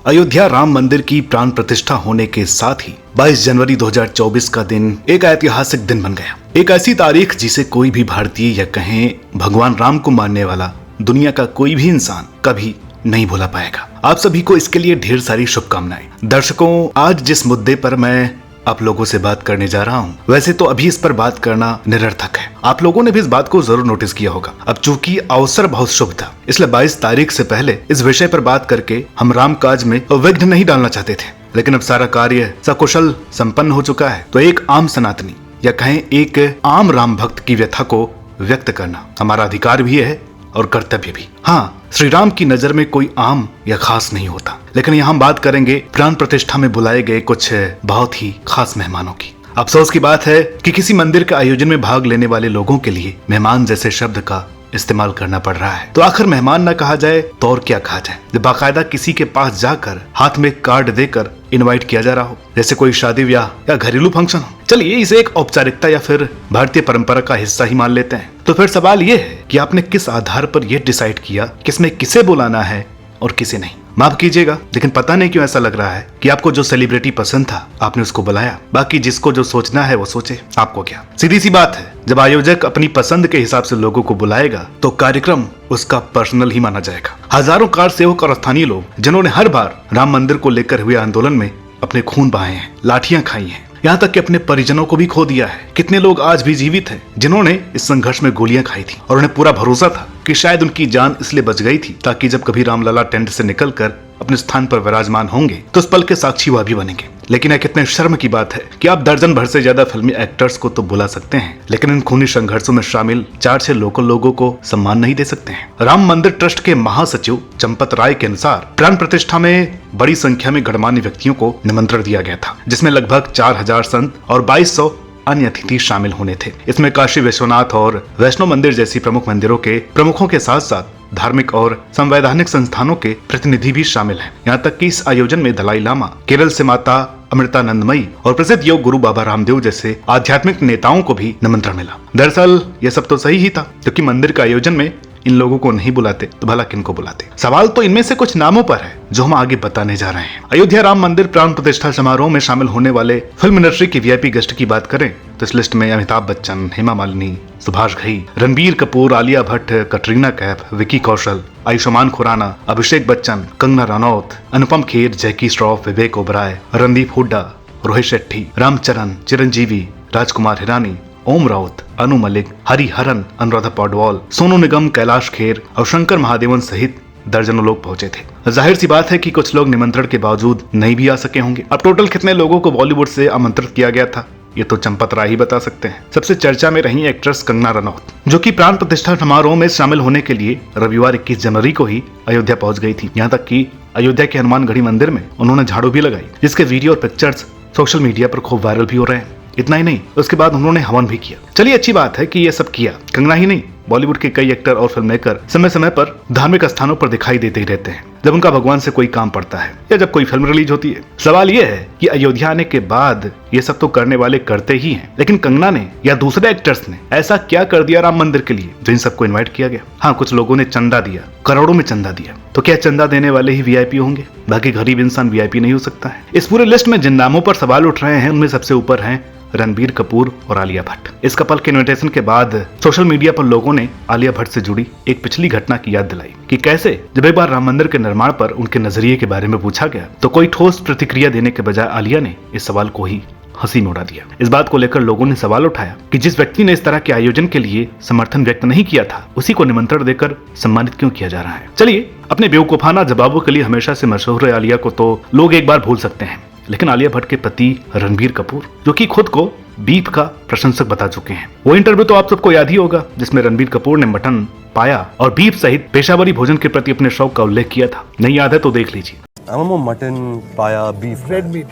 अयोध्या राम मंदिर की प्राण प्रतिष्ठा होने के साथ ही 22 जनवरी 2024 का दिन एक ऐतिहासिक दिन बन गया। एक ऐसी तारीख जिसे कोई भी भारतीय या कहें भगवान राम को मानने वाला दुनिया का कोई भी इंसान कभी नहीं भूला पाएगा। आप सभी को इसके लिए ढेर सारी शुभकामनाएं। दर्शकों, आज जिस मुद्दे पर मैं आप लोगों से बात करने जा रहा हूँ, वैसे तो अभी इस पर बात करना निरर्थक है। आप लोगों ने भी इस बात को जरूर नोटिस किया होगा। अब चूंकि अवसर बहुत शुभ था, इसलिए 22 तारीख से पहले इस विषय पर बात करके हम राम काज में विघ्न नहीं डालना चाहते थे। लेकिन अब सारा कार्य सकुशल संपन्न हो चुका है, तो एक आम सनातनी या कहें एक आम राम भक्त की व्यथा को व्यक्त करना हमारा अधिकार भी है और कर्तव्य भी। हाँ, श्री राम की नजर में कोई आम या खास नहीं होता, लेकिन यहाँ हम बात करेंगे प्राण प्रतिष्ठा में बुलाए गए कुछ बहुत ही खास मेहमानों की। अफसोस की बात है कि किसी मंदिर के आयोजन में भाग लेने वाले लोगों के लिए मेहमान जैसे शब्द का इस्तेमाल करना पड़ रहा है। तो आखिर मेहमान न कहा जाए तो और क्या कहा जाए, जब बाकायदा किसी के पास जाकर हाथ में कार्ड देकर इनवाइट किया जा रहा हो, जैसे कोई शादी ब्याह या घरेलू फंक्शन हो। चलिए इसे एक औपचारिकता या फिर भारतीय परंपरा का हिस्सा ही मान लेते हैं। तो फिर सवाल ये है कि आपने किस आधार पर यह डिसाइड किया किसमें किसे बुलाना है और किसे नहीं। माफ कीजिएगा, लेकिन पता नहीं क्यों ऐसा लग रहा है कि आपको जो सेलिब्रिटी पसंद था आपने उसको बुलाया, बाकी जिसको जो सोचना है वो सोचे, आपको क्या। सीधी सी बात है, जब आयोजक अपनी पसंद के हिसाब से लोगों को बुलाएगा तो कार्यक्रम उसका पर्सनल ही माना जाएगा। हजारों कार सेवक और स्थानीय लोग जिन्होंने हर बार राम मंदिर को लेकर हुए आंदोलन में अपने खून बहाए हैं, लाठियां खाई हैं, यहाँ तक कि अपने परिजनों को भी खो दिया है। कितने लोग आज भी जीवित हैं जिन्होंने इस संघर्ष में गोलियां खाई थी और उन्हें पूरा भरोसा था कि शायद उनकी जान इसलिए बच गई थी ताकि जब कभी रामलला टेंट से निकलकर अपने स्थान पर विराजमान होंगे तो उस पल के साक्षी वह भी बनेंगे। लेकिन यह कितने शर्म की बात है कि आप दर्जन भर से ज्यादा फिल्मी एक्टर्स को तो बुला सकते हैं, लेकिन इन खूनी संघर्षों में शामिल 4-6 लोकल लोगों को सम्मान नहीं दे सकते हैं। राम मंदिर ट्रस्ट के महासचिव चंपत राय के अनुसार प्राण प्रतिष्ठा में बड़ी संख्या में गणमान्य व्यक्तियों को निमंत्रण दिया गया था, जिसमें लगभग 4000 संत और 2200 अन्य अतिथि शामिल होने थे। इसमें काशी विश्वनाथ और वैष्णो मंदिर जैसी प्रमुख मंदिरों के प्रमुखों के साथ साथ धार्मिक और संवैधानिक संस्थानों के प्रतिनिधि भी शामिल हैं। यहाँ तक कि इस आयोजन में दलाई लामा, केरल से माता अमृतानंदमयी और प्रसिद्ध योग गुरु बाबा रामदेव जैसे आध्यात्मिक नेताओं को भी निमंत्रण मिला। दरअसल ये सब तो सही ही था, क्योंकि मंदिर के आयोजन में इन लोगों को नहीं बुलाते तो भला किनको बुलाते। सवाल तो इनमें से कुछ नामों पर है जो हम आगे बताने जा रहे हैं। अयोध्या राम मंदिर प्राण प्रतिष्ठा समारोह में शामिल होने वाले फिल्म इंडस्ट्री की वीआईपी गेस्ट की बात करें तो इस लिस्ट में अमिताभ बच्चन, हेमा मालिनी, सुभाष घई, रणबीर कपूर, आलिया भट्ट, कटरीना कैफ, विकी कौशल, आयुष्मान खुराना, अभिषेक बच्चन, कंगना रनौत, अनुपम खेर, जैकी श्रॉफ, विवेक ओबराय, रणदीप हुड्डा, रोहित शेट्टी, रामचरण, चिरंजीवी, राजकुमार हिरानी, ओम राउत, अनु मलिक, हरिहरन, अनुराधा पौडवाल, सोनू निगम, कैलाश खेर और शंकर महादेवन सहित दर्जनों लोग पहुंचे थे। जाहिर सी बात है कि कुछ लोग निमंत्रण के बावजूद नहीं भी आ सके होंगे। अब टोटल कितने लोगों को बॉलीवुड से आमंत्रित किया गया था ये तो चंपत राय ही बता सकते हैं। सबसे चर्चा में रही एक्ट्रेस कंगना रनौत, जो कि प्राण प्रतिष्ठा समारोह में शामिल होने के लिए रविवार 21 जनवरी को ही अयोध्या पहुंच गई थी। यहाँ तक कि अयोध्या के हनुमानगढ़ी मंदिर में उन्होंने झाड़ू भी लगाई, जिसके वीडियो और पिक्चर्स सोशल मीडिया पर खूब वायरल भी हो रहे हैं। इतना ही नहीं, उसके बाद उन्होंने हवन भी किया। चलिए अच्छी बात है कि ये सब किया। कंगना ही नहीं, बॉलीवुड के कई एक्टर और फिल्म मेकर समय समय पर धार्मिक स्थानों पर दिखाई देते ही रहते हैं जब उनका भगवान से कोई काम पड़ता है या जब कोई फिल्म रिलीज होती है। सवाल ये है कि अयोध्या आने के बाद ये सब तो करने वाले करते ही हैं, लेकिन कंगना ने या दूसरे एक्टर्स ने ऐसा क्या कर दिया राम मंदिर के लिए जो इन सबको इन्वाइट किया गया। हाँ, कुछ लोगों ने चंदा दिया, करोड़ों में चंदा दिया। तो क्या चंदा देने वाले ही वीआईपी होंगे, बाकी गरीब इंसान वीआईपी नहीं हो सकता है? इस पूरे लिस्ट में जिन नामों पर सवाल उठ रहे हैं उनमें सबसे ऊपर हैं रणबीर कपूर और आलिया भट्ट। इस कपल के इन्विटेशन के बाद सोशल मीडिया पर लोगों ने आलिया भट्ट से जुड़ी एक पिछली घटना की याद दिलाई कि कैसे जब एक बार राम मंदिर के निर्माण पर उनके नजरिए के बारे में पूछा गया तो कोई ठोस प्रतिक्रिया देने के बजाय आलिया ने इस सवाल को ही हंसी में उड़ा दिया। इस बात को लेकर लोगों ने सवाल उठाया कि जिस व्यक्ति ने इस तरह के आयोजन के लिए समर्थन व्यक्त नहीं किया था उसी को निमंत्रण देकर सम्मानित क्यों किया जा रहा है। चलिए, अपने बेवकूफाना जवाबों के लिए हमेशा से मशहूर आलिया को तो लोग एक बार भूल सकते हैं, लेकिन आलिया भट्ट के पति रणबीर कपूर, जो कि खुद को बीफ का प्रशंसक बता चुके हैं, वो इंटरव्यू तो आप सबको याद ही होगा जिसमें रणबीर कपूर ने मटन, पाया और बीफ सहित पेशावरी भोजन के प्रति अपने शौक का उल्लेख किया था। नहीं याद है तो देख लीजिए। I'm a mutton, paya, beef, red meat.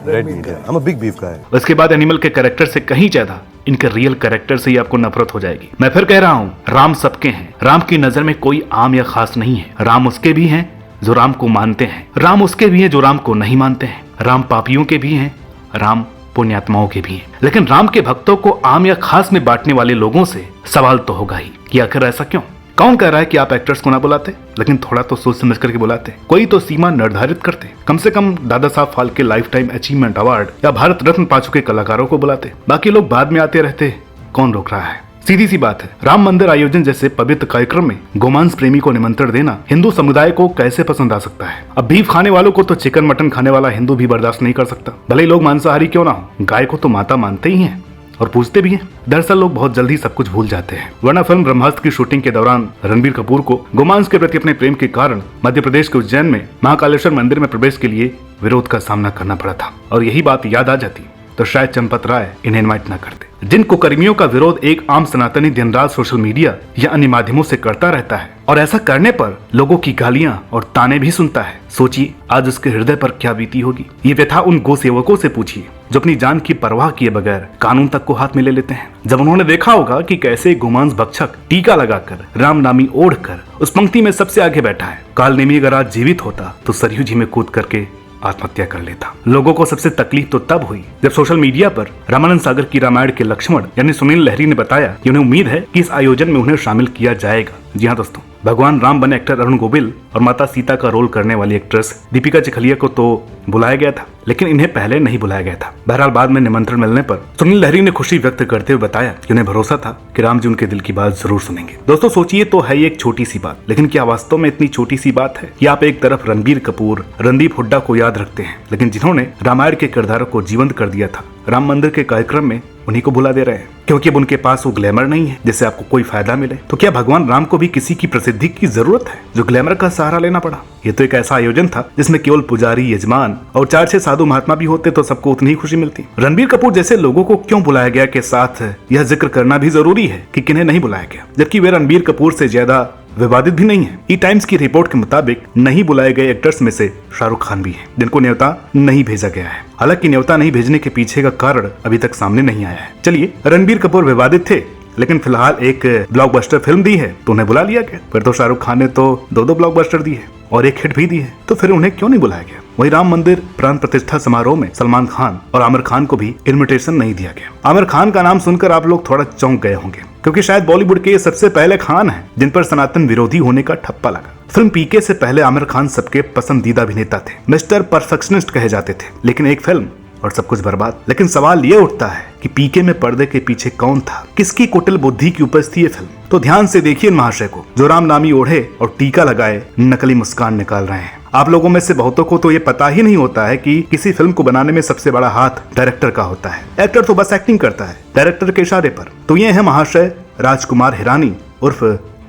I'm a big beef guy. उसके बाद एनिमल के कैरेक्टर से कहीं ज्यादा इनके रियल कैरेक्टर से ही आपको नफरत हो जाएगी। मैं फिर कह रहा हूँ, राम सबके हैं। राम की नजर में कोई आम या खास नहीं है। राम उसके भी हैं जो राम को मानते हैं, राम उसके भी हैं जो राम को नहीं मानते हैं, राम पापियों के भी हैं, राम पुण्यात्माओं के भी हैं। लेकिन राम के भक्तों को आम या खास में बांटने वाले लोगों से सवाल तो होगा ही कि आखिर ऐसा क्यों? कौन कह रहा है कि आप एक्टर्स को ना बुलाते, लेकिन थोड़ा तो सोच समझ करके बुलाते, कोई तो सीमा निर्धारित करते, कम से कम Dada Saheb Phalke life time achievement award या भारत रत्न पा चुके कलाकारों को बुलाते। बाकी लोग बाद में आते रहते, कौन रोक रहा है। सीधी सी बात है, राम मंदिर आयोजन जैसे पवित्र कार्यक्रम में गोमांस प्रेमी को निमंत्रण देना हिंदू समुदाय को कैसे पसंद आ सकता है। अब बीफ खाने वालों को तो चिकन मटन खाने वाला हिंदू भी बर्दाश्त नहीं कर सकता, भले ही लोग मांसाहारी क्यों ना हो, गाय को तो माता मानते ही हैं और पूछते भी हैं। दरअसल लोग बहुत जल्दी सब कुछ भूल जाते हैं, वरना फिल्म ब्रह्मास्त्र की शूटिंग के दौरान रणबीर कपूर को गोमांस के प्रति अपने प्रेम के कारण मध्य प्रदेश के उज्जैन में महाकालेश्वर मंदिर में प्रवेश के लिए विरोध का सामना करना पड़ा था। और यही बात याद आ जाती तो शायद चंपत राय इन्हें इन्वाइट न करते। जिन कुकर्मियों का विरोध एक आम सनातनी दिन रात सोशल मीडिया या अन्य माध्यमों से करता रहता है और ऐसा करने पर लोगों की गालियां और ताने भी सुनता है, सोचिए आज उसके हृदय पर क्या बीती होगी। ये व्यथा उन गो सेवकों से पूछिए जो अपनी जान की परवाह किए बगैर कानून तक को हाथ में ले लेते हैं। जब उन्होंने देखा होगा कि कैसे गोमांस भक्षक टीका लगाकर राम नामी ओढ़कर उस पंक्ति में सबसे आगे बैठा है। काल नेमी अगर आज जीवित होता तो सरयू जी में कूद करके आत्महत्या कर लेता। लोगों को सबसे तकलीफ तो तब हुई जब सोशल मीडिया पर रामानंद सागर की रामायण के लक्ष्मण यानी सुनील लहरी ने बताया कि उन्हें उम्मीद है कि इस आयोजन में उन्हें शामिल किया जाएगा। जी हाँ दोस्तों, भगवान राम बने एक्टर अरुण गोविल और माता सीता का रोल करने वाली एक्ट्रेस दीपिका चिखलिया को तो बुलाया गया था, लेकिन इन्हें पहले नहीं बुलाया गया था। बहरहाल बाद में निमंत्रण मिलने पर सुनील लहरी ने खुशी व्यक्त करते हुए बताया कि उन्हें भरोसा था कि राम जी उनके दिल की बात जरूर सुनेंगे। दोस्तों सोचिए, तो है ये एक छोटी सी बात, लेकिन क्या वास्तव में इतनी छोटी सी बात है कि आप एक तरफ रणबीर कपूर, रणदीप हुड्डा को याद रखते हैं, लेकिन जिन्होंने रामायण के किरदारों को जीवंत कर दिया था राम मंदिर के कार्यक्रम में उन्हीं को भुला दे रहे हैं क्योंकि अब उनके पास वो ग्लैमर नहीं है जिससे आपको कोई फायदा मिले। तो क्या भगवान राम को भी किसी की प्रसिद्धि की जरूरत है जो ग्लैमर का सहारा लेना पड़ा? ये तो एक ऐसा आयोजन था जिसमें केवल पुजारी, यजमान और 4-6 साधु महात्मा भी होते तो सबको उतनी ही खुशी मिलती। रणबीर कपूर जैसे लोगों को क्यों बुलाया गया के साथ यह जिक्र करना भी जरूरी है कि किन्हें नहीं बुलाया गया, जबकि वे रणबीर कपूर से ज्यादा विवादित भी नहीं है। ई टाइम्स की रिपोर्ट के मुताबिक नहीं बुलाए गए एक्टर्स में से शाहरुख खान भी हैं, जिनको न्योता नहीं भेजा गया है। हालांकि न्योता नहीं भेजने के पीछे का कारण अभी तक सामने नहीं आया है। चलिए, रणबीर कपूर विवादित थे लेकिन फिलहाल एक ब्लॉकबस्टर फिल्म दी है तो उन्हें बुला लिया गया। फिर तो शाहरुख खान ने तो 2 ब्लॉकबस्टर दी है और एक हिट भी दी है, तो फिर उन्हें क्यों नहीं बुलाया गया? वही राम मंदिर प्राण प्रतिष्ठा समारोह में सलमान खान और आमिर खान को भी इनविटेशन नहीं दिया गया। आमिर खान का नाम सुनकर आप लोग थोड़ा चौंक गए होंगे क्योंकि शायद बॉलीवुड के ये सबसे पहले खान हैं जिन पर सनातन विरोधी होने का ठप्पा लगा। फिल्म पीके से पहले आमिर खान सबके पसंदीदा अभिनेता थे, मिस्टर परफेक्शनिस्ट कहे जाते थे, लेकिन एक फिल्म और सब कुछ बर्बाद। लेकिन सवाल ये उठता है कि पीके में पर्दे के पीछे कौन था, किसकी कुटिल बुद्धि की उपज थी ये फिल्म? तो ध्यान से देखिए इन महाशय को जो राम नामी ओढ़े और टीका लगाए नकली मुस्कान निकाल रहे हैं। आप लोगों में से बहुतों को तो ये पता ही नहीं होता है कि किसी फिल्म को बनाने में सबसे बड़ा हाथ डायरेक्टर का होता है। एक्टर तो बस एक्टिंग करता है डायरेक्टर के इशारे पर। तो ये है महाशय राजकुमार हिरानी उर्फ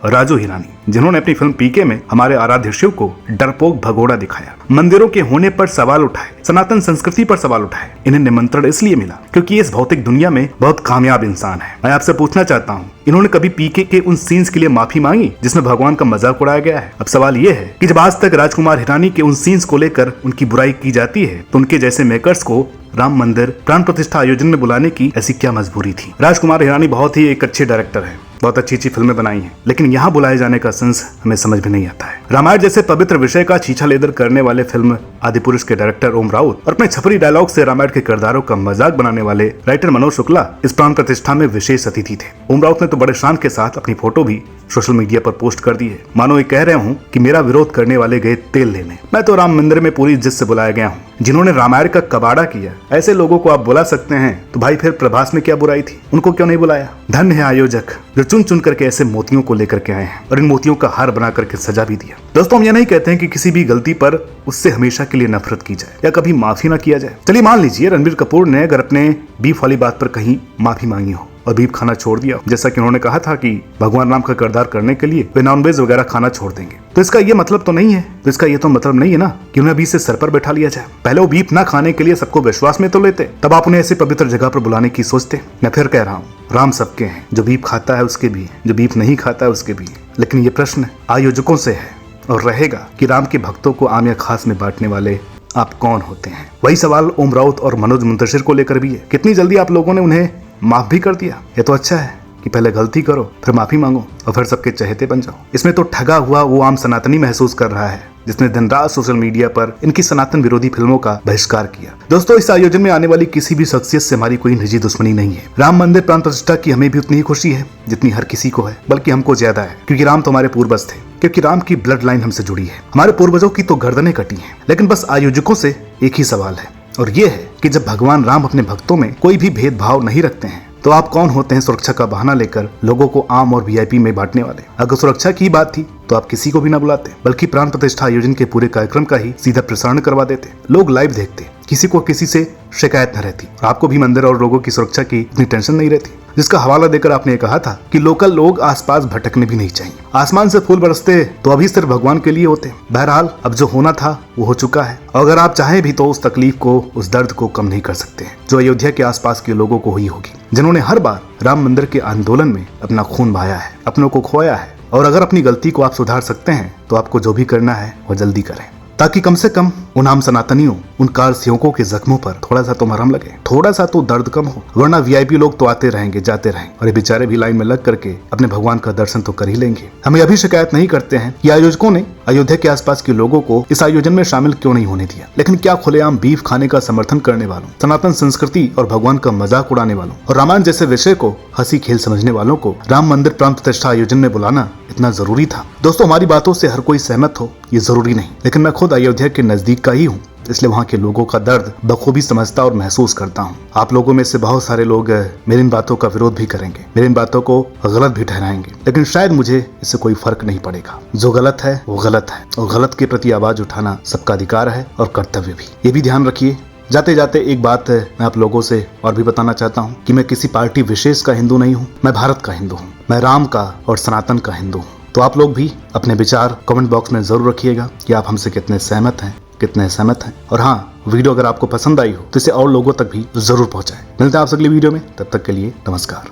राजू हिरानी, जिन्होंने अपनी फिल्म पीके में हमारे आराध्य शिव को डरपोक भगोड़ा दिखाया, मंदिरों के होने पर सवाल उठाए, सनातन संस्कृति पर सवाल उठाए। इन्हें निमंत्रण इसलिए मिला क्योंकि इस भौतिक दुनिया में बहुत कामयाब इंसान है। मैं आपसे पूछना चाहता हूँ, इन्होंने कभी पीके के उन सीन्स के लिए माफी मांगी जिसमें भगवान का मजाक उड़ाया गया है? अब सवाल ये है कि जब आज तक राजकुमार हिरानी के उन सीन्स को लेकर उनकी बुराई की जाती है तो उनके जैसे मेकर्स को राम मंदिर प्राण प्रतिष्ठा आयोजन में बुलाने की ऐसी क्या मजबूरी थी? राजकुमार हिरानी बहुत ही एक अच्छे डायरेक्टर है, बहुत अच्छी फिल्में बनाई हैं, लेकिन यहाँ बुलाए जाने का सेंस हमें समझ में नहीं आता है। रामायण जैसे पवित्र विषय का छीछा लेदर करने वाले फिल्म आदिपुरुष के डायरेक्टर ओम राउत और अपने छपरी डायलॉग से रामायण के किरदारों का मजाक बनाने वाले राइटर मनोज शुक्ला इस प्राण प्रतिष्ठा में विशेष अतिथि थे। ओम राउत ने तो बड़े शान के साथ अपनी फोटो भी सोशल मीडिया पर पोस्ट कर दी है, मानो ये कह रहे हूँ कि मेरा विरोध करने वाले गए तेल लेने, मैं तो राम मंदिर में पूरी इज्जत से बुलाया गया हूँ। जिन्होंने रामायण का कबाड़ा किया, ऐसे लोगों को आप बुला सकते हैं तो भाई फिर प्रभास में क्या बुराई थी? उनको क्यों नहीं बुलाया? धन्य है आयोजक जो चुन चुन करके ऐसे मोतियों को लेकर के आए हैं और इन मोतियों का हार बना करके सजा भी दिया। दोस्तों, हम ये नहीं कहते हैं कि किसी भी गलती पर उससे हमेशा के लिए नफरत की जाए या कभी माफी ना किया जाए। चलिए मान लीजिए रणबीर कपूर ने अगर अपने बीफ वाली बात पर कहीं माफी मांगी हो और बीफ खाना छोड़ दिया, जैसा कि उन्होंने कहा था कि भगवान राम का किरदार करने के लिए वे नॉनवेज वगैरह खाना छोड़ देंगे, तो इसका ये मतलब तो नहीं है, तो इसका ये तो मतलब नहीं है ना कि उन्हें अभी से सर पर बैठा लिया जाए। पहले वो बीफ ना खाने के लिए सबको विश्वास में तो लेते, तब आप उन्हें ऐसी पवित्र जगह पर बुलाने की सोचते। मैं फिर कह रहा हूँ, राम सबके हैं, जो बीफ खाता है उसके भी है, जो बीफ नहीं खाता है उसके भी है। लेकिन ये प्रश्न आयोजकों से है और रहेगा कि राम के भक्तों को आम या खास में बांटने वाले आप कौन होते हैं? वही सवाल ओम राउत और मनोज मुंतशिर को लेकर भी है। कितनी जल्दी आप लोगों ने उन्हें माफ भी कर दिया। ये तो अच्छा है कि पहले गलती करो, फिर माफी मांगो और फिर सबके चहेते बन जाओ। इसमें तो ठगा हुआ वो आम सनातनी महसूस कर रहा है जिसने दिन रात सोशल मीडिया पर इनकी सनातन विरोधी फिल्मों का बहिष्कार किया। दोस्तों, इस आयोजन में आने वाली किसी भी शख्सियत से हमारी कोई निजी दुश्मनी नहीं है। राम मंदिर प्राण प्रतिष्ठा की हमें भी उतनी ही खुशी है जितनी हर किसी को है, बल्कि हमको ज्यादा है, क्योंकि राम तो हमारे पूर्वज थे, क्योंकि राम की ब्लड लाइन हमसे जुड़ी है। हमारे पूर्वजों की तो गर्दनें कटी हैं, लेकिन बस आयोजकों से एक ही सवाल है, और ये है कि जब भगवान राम अपने भक्तों में कोई भी भेदभाव नहीं रखते हैं तो आप कौन होते हैं सुरक्षा का बहाना लेकर लोगों को आम और वीआईपी में बांटने वाले। अगर सुरक्षा की बात थी तो आप किसी को भी ना बुलाते, बल्कि प्राण प्रतिष्ठा आयोजन के पूरे कार्यक्रम का ही सीधा प्रसारण करवा देते। लोग लाइव देखते, किसी को किसी से शिकायत न रहती, आपको भी मंदिर और लोगों की सुरक्षा की इतनी टेंशन नहीं रहती, जिसका हवाला देकर आपने कहा था कि लोकल लोग आसपास भटकने भी नहीं चाहिए। आसमान से फूल बरसते तो अभी सिर्फ भगवान के लिए होते। बहरहाल अब जो होना था वो हो चुका है, और अगर आप चाहें भी तो उस तकलीफ को, उस दर्द को कम नहीं कर सकते जो अयोध्या के आसपास के लोगों को हुई होगी, जिन्होंने हर बार राम मंदिर के आंदोलन में अपना खून बहाया है, अपनों को खोया है। और अगर अपनी गलती को आप सुधार सकते हैं तो आपको जो भी करना है वो जल्दी करें, ताकि कम से कम उन आम सनातनियों, उन कार सेवकों के जख्मों पर थोड़ा सा तो मरहम लगे, थोड़ा सा तो दर्द कम हो। वरना वीआईपी लोग तो आते रहेंगे, जाते रहेंगे, और ये बेचारे भी लाइन में लग करके अपने भगवान का दर्शन तो कर ही लेंगे। हमें अभी शिकायत नहीं करते हैं कि आयोजकों ने अयोध्या के आसपास के लोगों को इस आयोजन में शामिल क्यों नहीं होने दिया, लेकिन क्या खुलेआम बीफ खाने का समर्थन करने वालों, सनातन संस्कृति और भगवान का मजाक उड़ाने वालों और रामायण जैसे विषय को हंसी खेल समझने वालों को राम मंदिर प्राण प्रतिष्ठा आयोजन में बुलाना इतना जरूरी था। दोस्तों, हमारी बातों से हर कोई सहमत हो ये जरूरी नहीं, लेकिन मैं खुद अयोध्या के नजदीक का ही हूँ, इसलिए वहाँ के लोगों का दर्द बखूबी समझता और महसूस करता हूँ। आप लोगों में से बहुत सारे लोग मेरी इन बातों का विरोध भी करेंगे, मेरी इन बातों को गलत भी ठहराएंगे, लेकिन शायद मुझे इससे कोई फर्क नहीं पड़ेगा। जो गलत है वो गलत है, और गलत के प्रति आवाज उठाना सबका अधिकार है और कर्तव्य भी। ये भी ध्यान रखिए। जाते जाते एक बात मैं आप लोगों से और भी बताना चाहता हूँ कि मैं किसी पार्टी विशेष का हिंदू नहीं हूँ, मैं भारत का हिंदू हूँ, मैं राम का और सनातन का हिंदू हूँ। तो आप लोग भी अपने विचार कमेंट बॉक्स में जरूर रखिएगा कि आप हमसे कितने सहमत हैं, कितने सहमत हैं। और हाँ, वीडियो अगर आपको पसंद आई हो तो इसे और लोगों तक भी जरूर पहुंचाएं। मिलते हैं आपसे अगली वीडियो में, तब तक के लिए नमस्कार।